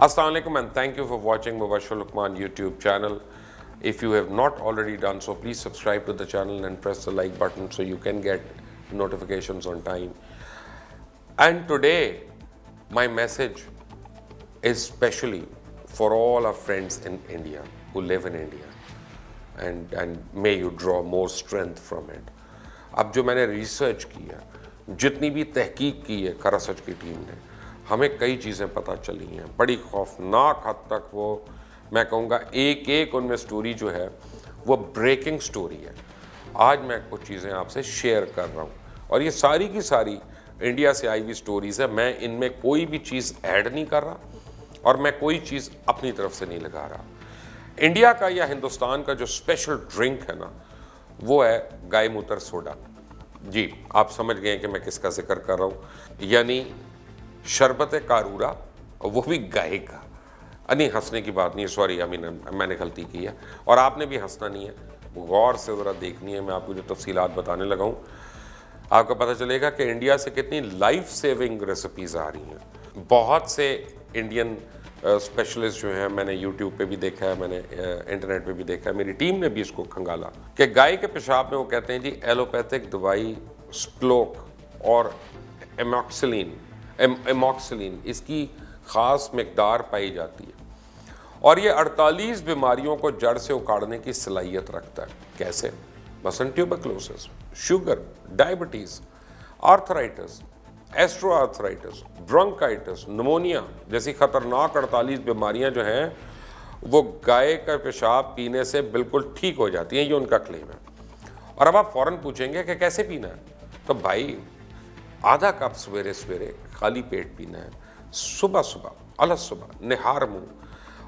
Assalamu alaikum and thank you for watching Mubashir Luqman YouTube channel. If you have not already done so, please subscribe to the channel and press the like button so you can get notifications on time. And today, my message is specially for all our friends in India who live in India, and may you draw more strength from it. اب جو میں نے research کی ہے, جتنی بھی تحقیق کی ہے کراسچ کی ٹیم نے, ہمیں کئی چیزیں پتہ چلی ہیں. بڑی خوفناک حد تک وہ, میں کہوں گا ایک ایک ان میں سٹوری جو ہے وہ بریکنگ سٹوری ہے. آج میں کچھ چیزیں آپ سے شیئر کر رہا ہوں اور یہ ساری کی ساری انڈیا سے آئی ہوئی سٹوریز ہے. میں ان میں کوئی بھی چیز ایڈ نہیں کر رہا اور میں کوئی چیز اپنی طرف سے نہیں لگا رہا. انڈیا کا یا ہندوستان کا جو اسپیشل ڈرنک ہے نا, وہ ہے گائے موتر سوڈا. جی آپ سمجھ گئے کہ میں کس کا ذکر کر رہا ہوں, یعنی شربت کارورا, وہ بھی گائے کا. نہیں, ہنسنے کی بات نہیں ہے, سوری, میں نے غلطی کی ہے اور آپ نے بھی ہنسنا نہیں ہے, غور سے ذرا دیکھنی ہے. میں آپ کو جو تفصیلات بتانے لگا ہوں, آپ کو پتہ چلے گا کہ انڈیا سے کتنی لائف سیونگ ریسیپیز آ رہی ہیں. بہت سے انڈین اسپیشلسٹ جو ہیں, میں نے یوٹیوب پہ بھی دیکھا ہے, میں نے انٹرنیٹ پہ بھی دیکھا ہے, میری ٹیم نے بھی اس کو کھنگالا کہ گائے کے پیشاب میں وہ کہتے ہیں جی ایلوپیتھک دوائی سپلوک اور ایموکسلین اس کی خاص مقدار پائی جاتی ہے اور یہ 48 بیماریوں کو جڑ سے اکاڑنے کی صلاحیت رکھتا ہے. کیسے؟ مثلا tuberculosis, sugar, diabetes, arthritis, astro arthritis, bronchitis, pneumonia جیسی خطرناک 48 بیماریاں جو ہیں وہ گائے کا پیشاب پینے سے بالکل ٹھیک ہو جاتی ہیں. یہ ان کا کلیم ہے. اور اب آپ فوراً پوچھیں گے کہ کیسے پینا ہے, تو بھائی آدھا کپ سویرے سویرے خالی پیٹ پینا ہے, صبح صبح الگ صبح نہار منہ,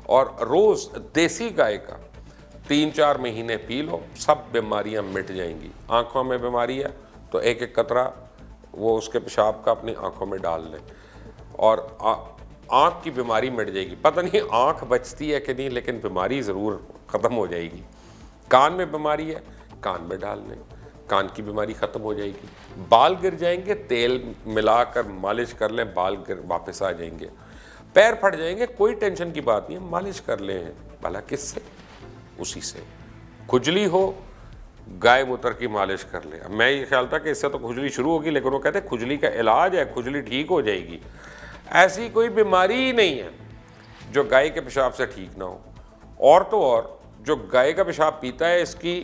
اور روز دیسی گائے کا 3-4 مہینے پی لو, سب بیماریاں مٹ جائیں گی. آنکھوں میں بیماری ہے تو ایک ایک قطرہ وہ اس کے پیشاب کا اپنی آنکھوں میں ڈال لیں اور آنکھ کی بیماری مٹ جائے گی. پتہ نہیں آنکھ بچتی ہے کہ نہیں, لیکن بیماری ضرور ختم ہو جائے گی. کان میں بیماری ہے, کان میں ڈال لیں, کان کی بیماری ختم ہو جائے گی. بال گر جائیں گے, تیل ملا کر مالش کر لیں, بال واپس آ جائیں گے. پیر پھٹ جائیں گے, کوئی ٹینشن کی بات نہیں ہے, مالش کر لیں. بھلا کس سے؟ اسی سے. کھجلی ہو, گائے موتر کی مالش کر لیں. اب میں یہ خیال تھا کہ اس سے تو کھجلی شروع ہوگی, لیکن وہ کہتے ہیں کھجلی کا علاج ہے, کھجلی ٹھیک ہو جائے گی. ایسی کوئی بیماری ہی نہیں ہے جو گائے کے پیشاب سے ٹھیک نہ ہو. اور تو اور جو گائے کا پیشاب پیتا ہے اس کی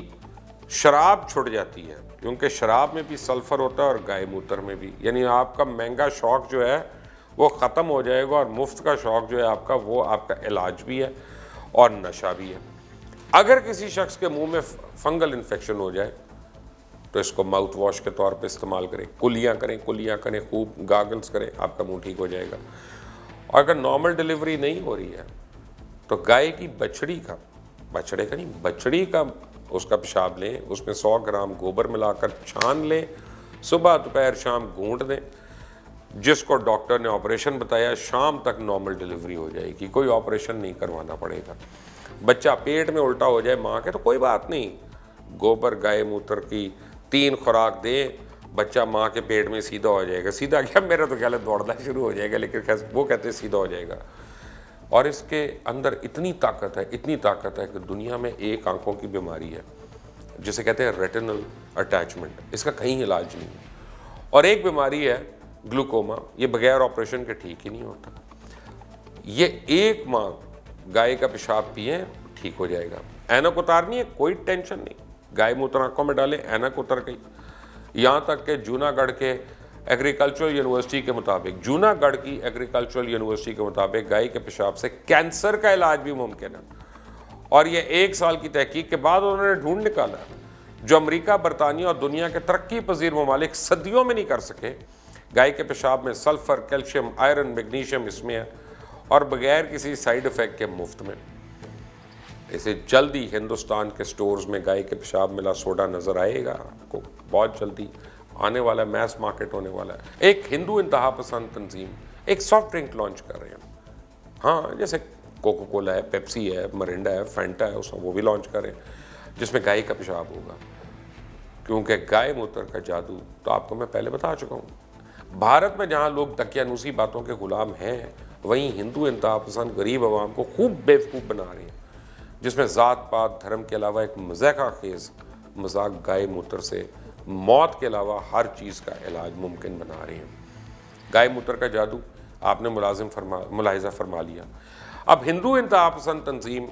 شراب چھٹ جاتی ہے, کیونکہ شراب میں بھی سلفر ہوتا ہے اور گائے موتر میں بھی. یعنی آپ کا مہنگا شوق جو ہے وہ ختم ہو جائے گا, اور مفت کا شوق جو ہے آپ کا, وہ آپ کا علاج بھی ہے اور نشہ بھی ہے. اگر کسی شخص کے منہ میں فنگل انفیکشن ہو جائے تو اس کو ماؤتھ واش کے طور پہ استعمال کریں, کلیاں کریں, خوب گاگلز کریں, آپ کا منہ ٹھیک ہو جائے گا. اور اگر نارمل ڈیلیوری نہیں ہو رہی ہے تو گائے کی بچڑی کا اس کا پیشاب لیں, اس میں 100 گرام گوبر ملا کر چھان لیں, صبح دوپہر شام گھونٹ دیں. جس کو ڈاکٹر نے آپریشن بتایا, شام تک نارمل ڈیلیوری ہو جائے گی, کوئی آپریشن نہیں کروانا پڑے گا. بچہ پیٹ میں الٹا ہو جائے ماں کے تو کوئی بات نہیں, گوبر گائے موتر کی 3 خوراک دیں, بچہ ماں کے پیٹ میں سیدھا ہو جائے گا. سیدھا کیا, میرا تو خیال ہے دوڑنا شروع ہو جائے گا, لیکن وہ کہتے ہیں سیدھا ہو جائے گا. اور اس کے اندر اتنی طاقت ہے کہ دنیا میں ایک آنکھوں کی بیماری ہے جسے کہتے ہیں ریٹینل اٹیچمنٹ, اس کا کہیں علاج نہیں ہے. اور ایک بیماری ہے گلوکوما, یہ بغیر آپریشن کے ٹھیک ہی نہیں ہوتا. یہ 1 ماہ گائے کا پیشاب پئیں, ٹھیک ہو جائے گا. اینک اتارنی ہے, کوئی ٹینشن نہیں, گائے موتر آنکھوں میں ڈالیں, اینک اتر گئی. یہاں تک کہ جوناگڑھ کے ایگریکلچرل یونیورسٹی کے مطابق گائے کے پیشاب سے کینسر کا علاج بھی ممکن ہے. اور یہ 1 سال کی تحقیق کے بعد انہوں نے ڈھونڈ نکالا جو امریکہ, برطانیہ اور دنیا کے ترقی پذیر ممالک صدیوں میں نہیں کر سکے. گائے کے پیشاب میں سلفر, کیلشیم, آئرن, میگنیشیم اس میں ہے, اور بغیر کسی سائیڈ افیکٹ کے مفت میں. اسے جلدی ہندوستان کے سٹورز میں گائے کے پیشاب ملا سوڈا نظر آئے گا آپ کو, بہت جلدی آنے والا ہے, میس مارکیٹ ہونے والا ہے. ایک ہندو انتہا پسند تنظیم ایک سافٹ ڈرنک لانچ کر رہے ہیں. ہاں, جیسے کوکو کولا ہے, پیپسی ہے, مرنڈا ہے, فینٹا ہے, اس وہ بھی لانچ کر رہے ہیں جس میں گائے کا پیشاب ہوگا. کیونکہ گائے موتر کا جادو تو آپ کو میں پہلے بتا چکا ہوں. بھارت میں جہاں لوگ دقیانوسی باتوں کے غلام ہیں، وہیں ہندو انتہا پسند غریب عوام کو خوب بیوقوف بنا رہے ہیں، جس میں ذات پات دھرم کے علاوہ ایک مضحکہ خیز مذاق گائے موتر سے موت کے علاوہ ہر چیز کا علاج ممکن بنا رہے ہیں۔ گائے موتر کا جادو آپ نے ملاحظہ فرما لیا۔ اب ہندو انتہا پسند تنظیم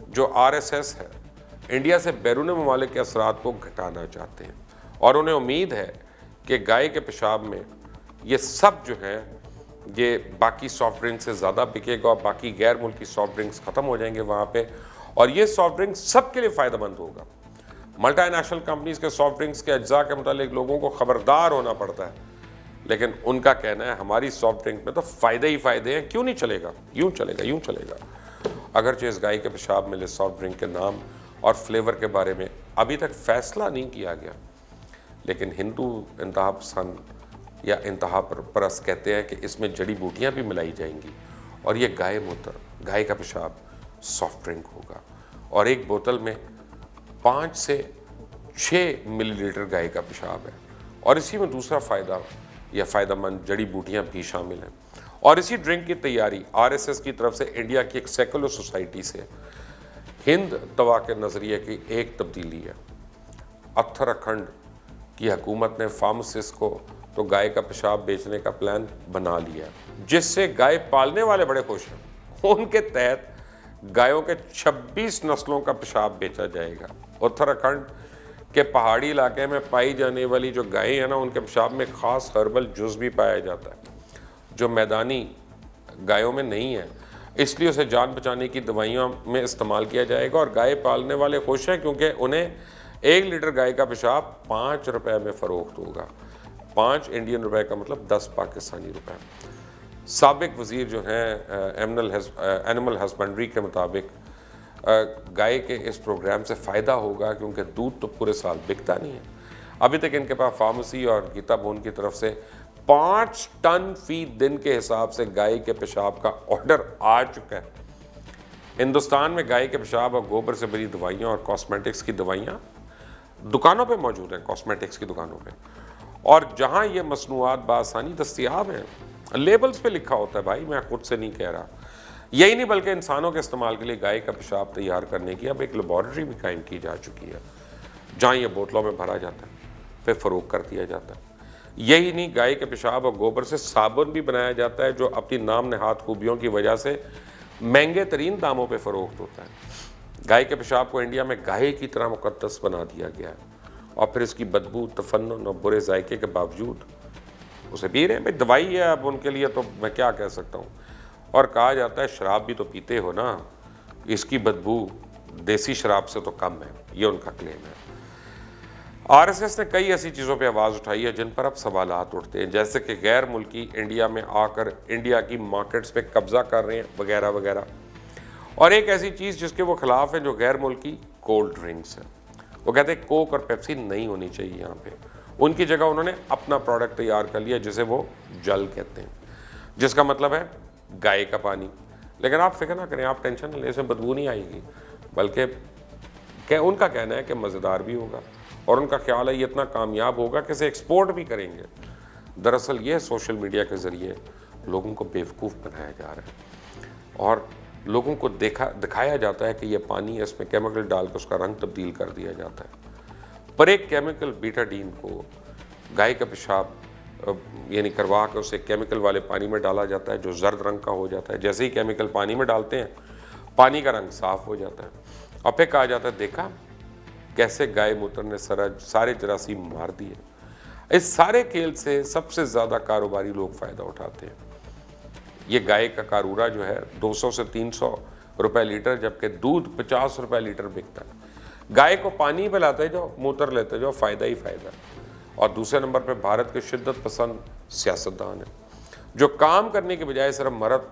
جو RSS ہے، انڈیا سے بیرون ممالک کے اثرات کو گھٹانا چاہتے ہیں، اور انہیں امید ہے کہ گائے کے پیشاب میں یہ سب جو ہے یہ باقی سافٹ ڈرنک سے زیادہ بکے گا، باقی غیر ملکی سافٹ ڈرنکس ختم ہو جائیں گے وہاں پہ، اور یہ سافٹ ڈرنک سب کے لیے فائدہ مند ہوگا۔ ملٹی نیشنل کمپنیز کے سافٹ ڈرنکس کے اجزاء کے متعلق لوگوں کو خبردار ہونا پڑتا ہے، لیکن ان کا کہنا ہے ہماری سافٹ ڈرنک میں تو فائدے ہی فائدے ہیں، کیوں نہیں چلے گا، یوں چلے گا۔ اگرچہ اس گائے کے پیشاب ملے سافٹ ڈرنک کے نام اور فلیور کے بارے میں ابھی تک فیصلہ نہیں کیا گیا، لیکن ہندو انتہا پسند یا انتہا پرست کہتے ہیں کہ اس میں جڑی بوٹیاں بھی ملائی جائیں گی، اور یہ گائے موتر، گائے کا پیشاب سافٹ ڈرنک ہوگا، اور ایک بوتل میں 5 سے 6 ملی لیٹر گائے کا پیشاب ہے، اور اسی میں دوسرا فائدہ یا فائدہ مند جڑی بوٹیاں بھی شامل ہیں۔ اور اسی ڈرنک کی تیاری RSS کی طرف سے انڈیا کی ایک سیکولر سوسائٹی سے ہند توا کے نظریے کی ایک تبدیلی ہے۔ اتراکھنڈ کی حکومت نے فارماسسٹ کو تو گائے کا پیشاب بیچنے کا پلان بنا لیا، جس سے گائے پالنے والے بڑے خوش ہیں۔ ان کے تحت گایوں کے 26 نسلوں کا پیشاب بیچا جائے گا۔ اتراکھنڈ کے پہاڑی علاقے میں پائی جانے والی جو گائیں ہیں نا، ان کے پیشاب میں خاص ہربل جز بھی پایا جاتا ہے جو میدانی گایوں میں نہیں ہے، اس لیے اسے جان بچانے کی دوائیوں میں استعمال کیا جائے گا، اور گائے پالنے والے خوش ہیں کیونکہ انہیں 1 لیٹر گائے کا پیشاب 5 روپے میں فروخت ہوگا۔ 5 انڈین روپے کا مطلب 10 پاکستانی روپے۔ سابق وزیر جو ہیں اینیمل ہسبنڈری کے مطابق گائے کے اس پروگرام سے فائدہ ہوگا کیونکہ دودھ تو پورے سال بکتا نہیں ہے۔ ابھی تک ان کے پاس فارمیسی اور گیتا بھون کی طرف سے 5 ٹن فی دن کے حساب سے گائے کے پیشاب کا آرڈر آ چکا ہے۔ ہندوستان میں گائے کے پیشاب اور گوبر سے بنی دوائیاں اور کاسمیٹکس کی دوائیاں دکانوں پہ موجود ہیں، کاسمیٹکس کی دکانوں پہ، اور جہاں یہ مصنوعات بآسانی دستیاب ہیں، لیبلز پہ لکھا ہوتا ہے، بھائی میں خود سے نہیں کہہ رہا۔ یہی نہیں بلکہ انسانوں کے استعمال کے لیے گائے کا پیشاب تیار کرنے کی اب ایک لیبارٹری بھی قائم کی جا چکی ہے، جہاں یہ بوتلوں میں بھرا جاتا ہے، پھر فروخت کر دیا جاتا ہے۔ یہی نہیں، گائے کے پیشاب اور گوبر سے صابن بھی بنایا جاتا ہے جو اپنی نام نہاد خوبیوں کی وجہ سے مہنگے ترین داموں پہ فروخت ہوتا ہے۔ گائے کے پیشاب کو انڈیا میں گائے کی طرح مقدس بنا دیا گیا ہے، اور پھر اس کی بدبو، تفنن اور برے ذائقے کے باوجود اسے پی رہے ہیں۔ بھائی دوائی ہے اب ان کے لیے، تو میں کیا کہہ سکتا ہوں۔ اور کہا جاتا ہے شراب بھی تو پیتے ہو نا، اس کی بدبو دیسی شراب سے تو کم ہے، یہ ان کا کلیم ہے۔ RSS نے کئی ایسی چیزوں پہ آواز اٹھائی ہے جن پر اب سوالات اٹھتے ہیں، جیسے کہ غیر ملکی انڈیا میں آ کر انڈیا کی مارکیٹس پہ قبضہ کر رہے ہیں وغیرہ وغیرہ۔ اور ایک ایسی چیز جس کے وہ خلاف ہیں جو غیر ملکی کولڈ ڈرنکس ہیں۔ وہ کہتے ہیں کوک اور پیپسی نہیں ہونی چاہیے یہاں پہ، ان کی جگہ انہوں نے اپنا پروڈکٹ تیار کر لیا جسے وہ جل کہتے ہیں، جس کا مطلب ہے گائے کا پانی۔ لیکن آپ فکر نہ کریں، آپ ٹینشن نہ لیں، اس میں بدبو نہیں آئے گی، بلکہ ان کا کہنا ہے کہ مزیدار بھی ہوگا، اور ان کا خیال ہے یہ اتنا کامیاب ہوگا کہ اسے ایکسپورٹ بھی کریں گے۔ دراصل یہ سوشل میڈیا کے ذریعے لوگوں کو بیوقوف بنایا جا رہا ہے، اور لوگوں کو دکھایا جاتا ہے کہ یہ پانی ہے، اس میں کیمیکل ڈال کے اس کا رنگ تبدیل کر دیا جاتا ہے۔ پر ایک کیمیکل بیٹاڈین کو گائے کا پیشاب یعنی کروا کے اسے کیمیکل والے پانی میں ڈالا جاتا ہے جو زرد رنگ کا ہو جاتا ہے۔ جیسے ہی کیمیکل پانی میں ڈالتے ہیں، پانی کا رنگ صاف ہو جاتا ہے، اور پھر کہا جاتا ہے دیکھا کیسے گائے موتر نے سارے جراثیم مار دیے۔ اس سارے کھیل سے سب سے زیادہ کاروباری لوگ فائدہ اٹھاتے ہیں۔ یہ گائے کا کارورا جو ہے 200 سے 300 روپے لیٹر، جبکہ دودھ 50 روپے لیٹر بکتا ہے۔ گائے کو پانی پلاتے جو، موتر لیتے جو، فائدہ ہی فائدہ۔ اور دوسرے نمبر پہ بھارت کے شدت پسند سیاستدان ہیں جو کام کرنے کے بجائے صرف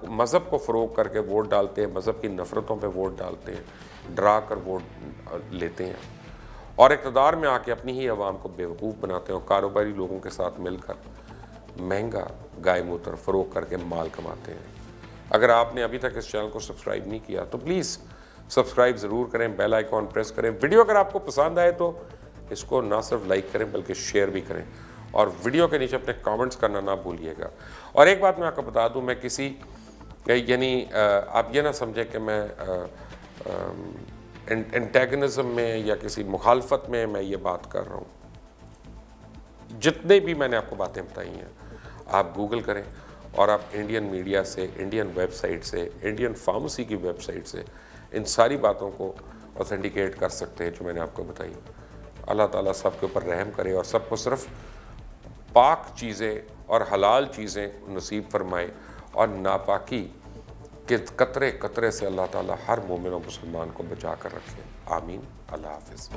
مذہب کو فروغ کر کے ووٹ ڈالتے ہیں، مذہب کی نفرتوں پہ ووٹ ڈالتے ہیں، ڈرا کر ووٹ لیتے ہیں، اور اقتدار میں آ کے اپنی ہی عوام کو بیوقوف بناتے ہیں، اور کاروباری لوگوں کے ساتھ مل کر مہنگا گائے موتر فروغ کر کے مال کماتے ہیں۔ اگر آپ نے ابھی تک اس چینل کو سبسکرائب نہیں کیا تو پلیز سبسکرائب ضرور کریں، بیل آئیکن پریس کریں۔ ویڈیو اگر آپ کو پسند آئے تو اس کو نہ صرف لائک کریں بلکہ شیئر بھی کریں، اور ویڈیو کے نیچے اپنے کامنٹس کرنا نہ بھولیے گا. اور ایک بات میں آپ کو بتا دوں, میں کسی یعنی آپ یہ نہ سمجھیں کہ میں انٹیگنزم میں یا کسی مخالفت میں یہ بات کر رہا ہوں. جتنے بھی میں نے آپ کو باتیں بتائی ہیں آپ گوگل کریں اور آپ انڈین میڈیا سے, انڈین ویب سائٹ سے, انڈین فارمیسی کی ویب سائٹ سے ان ساری باتوں کو اوتھینٹیکیٹ کر سکتے ہیں جو میں نے آپ کو بتائی. اللہ تعالیٰ سب کے اوپر رحم کرے اور سب کو صرف پاک چیزیں اور حلال چیزیں نصیب فرمائے, اور ناپاکی کے قطرے قطرے سے اللہ تعالیٰ ہر مومن و مسلمان کو بچا کر رکھے. آمین. اللہ حافظ.